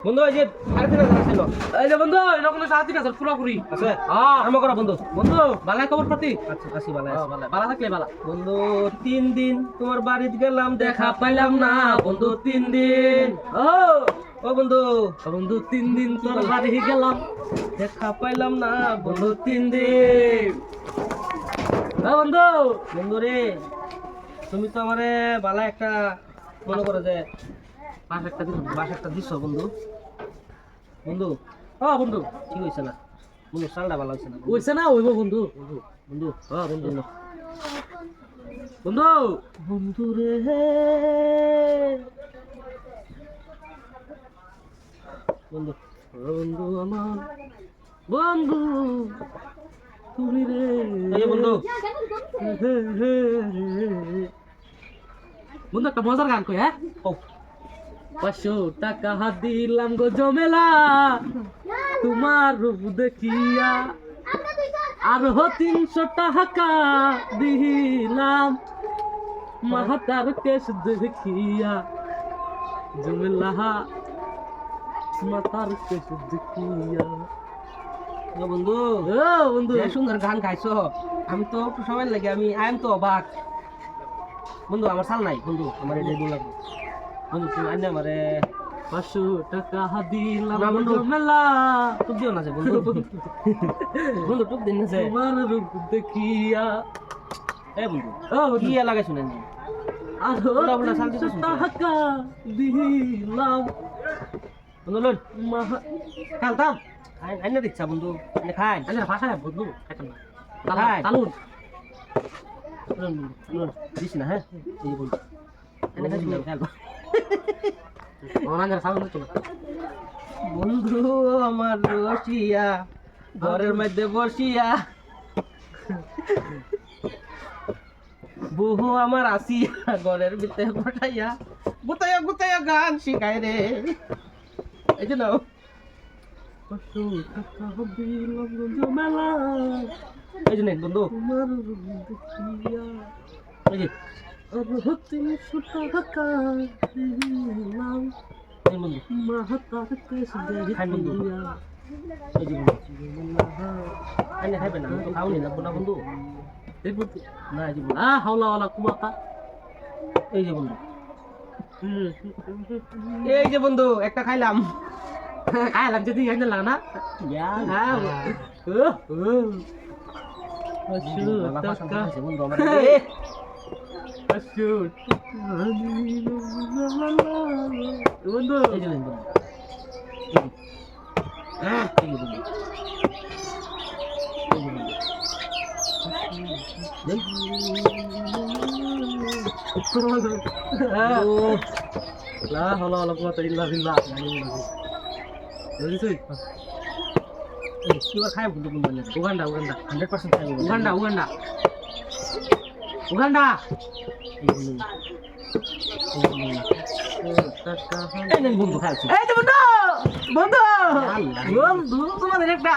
বন্ধু এই যে 3,500 ছিল। এই যে বন্ধু এরকম 3,500 পুরোপুরি আছে হ্যাঁ আরম্ভ করো বন্ধু। বন্ধু বালাই খবর পাতি আচ্ছা আসি ভালো হ্যাঁ, আছি। বালা বালা থাকলে বালা বন্ধু 3 দিন তোমার বাড়িতে গেলাম দেখা পাইলাম না বন্ধু 3 দিন ও বন্ধু বন্ধু 3 দিন তোর বাড়ি গেলাম দেখা পাইলাম না বন্ধু 3 দিন বন্ধু বন্ধু রে তুমি তো আমারে বালা একটা মনে করো যে পাঁচ একটা দিন বাস একটা দিছো বন্ধু। বন্ধু বন্ধু ঠিক হয়েছে না বন্ধু, চালটা ভালো হয়েছে না কইছে না হইব বন্ধু বন্ধু। বন্ধু বন্ধু বন্ধু বন্ধু বন্ধু রে বন্ধু বন্ধু আমার বন্ধু তুমি রে এই বন্ধু বন্ধু একটা মজার গান কই হ্যাঁ ও 500 টাকা দিলাম গো জমেলা তোমার রূপ দেখিয়া আর 300 টাকা দিলাম মাহাতার কেশ দেখিয়া জমেলা মাতার কেশ দেখিয়া ও বন্ধু বন্ধু যে সুন্দর গান গাইছো, আমি তো একটু সময় লাগে আমি আইম তো অবাক। বন্ধু আমার চাল নাই বন্ধু, আমার এটা দু লাগবে বন্ধু, তুমি আইনে আমারে 500 টাকা দিলাম না গো বন্ধু। জমেলা টুপ দিও না যে বন্ধু বন্ধু টুপ দিন না যে তোমার রূপ দেখিয়া এ বন্ধু বন্ধু কি লাগাই শুনেন আর উল্টা উল্টা শান্তি তো 300 টাকা দিলাম বন্ধু লোন মাহা খেলতাম আইনে দিচ্ছা বন্ধু, আইনে খাই আরে ভাষা বন্ধু খাইতাম না খাই তালুন লোন লোন দিস না হ্যাঁ এই বন্ধু আইনে খাই শুনে খেলবো অনাঙ্গের সাউন্ড চলে বন্ধু আমার রসিয়া ঘরের মধ্যে বসিয়া বহু আমার আসিয়া ঘরের ভিতরে বসাইয়া গুতাইয়া গুতাইয়া গান শিখায় রে। এই যে নাও 500 টাকা দিলাম গো জমেলা এই যে নেন বন্ধু, তোমার রূপ দেখিয়া এই যে আর 300 টাকা দিলাম এই বন্ধু, মাহাতার কেশ খাই বন্ধু। দেখিয়া এই যে বন্ধু আইনে খাইবে না, আমি তো খাওনি লাগবো না বন্ধু। এই বন্ধু না এই যে বন্ধু, হাওলা ওয়ালা কুমাতা এই যে বন্ধু, এই যে বন্ধু একটা খাইলাম। খাইলাম যদি এখানে লাগা না হ্যাঁ বাবা পাশান খাইছে বন্ধু আমার। 500 বন্ধু এই যে নেন বন্ধু, এই যে বন্ধু, এই যে বন্ধু, লা হাওলা ওয়ালা কুমাতা ইল্লা বিল্লাহ বুঝছিস কিবা খাই বন্ধু বন্ধু বলে উগান্ডা উগান্ডা 100% খাই বন্ধু। উগান্ডা উগান্ডা উগান্ডা এই বন্ধু, এই বন্ধু, এই নেন বন্ধু খাইছি। এই যে বন্ধু বন্ধু আল্লাহ। বন্ধু তোমাদের একটা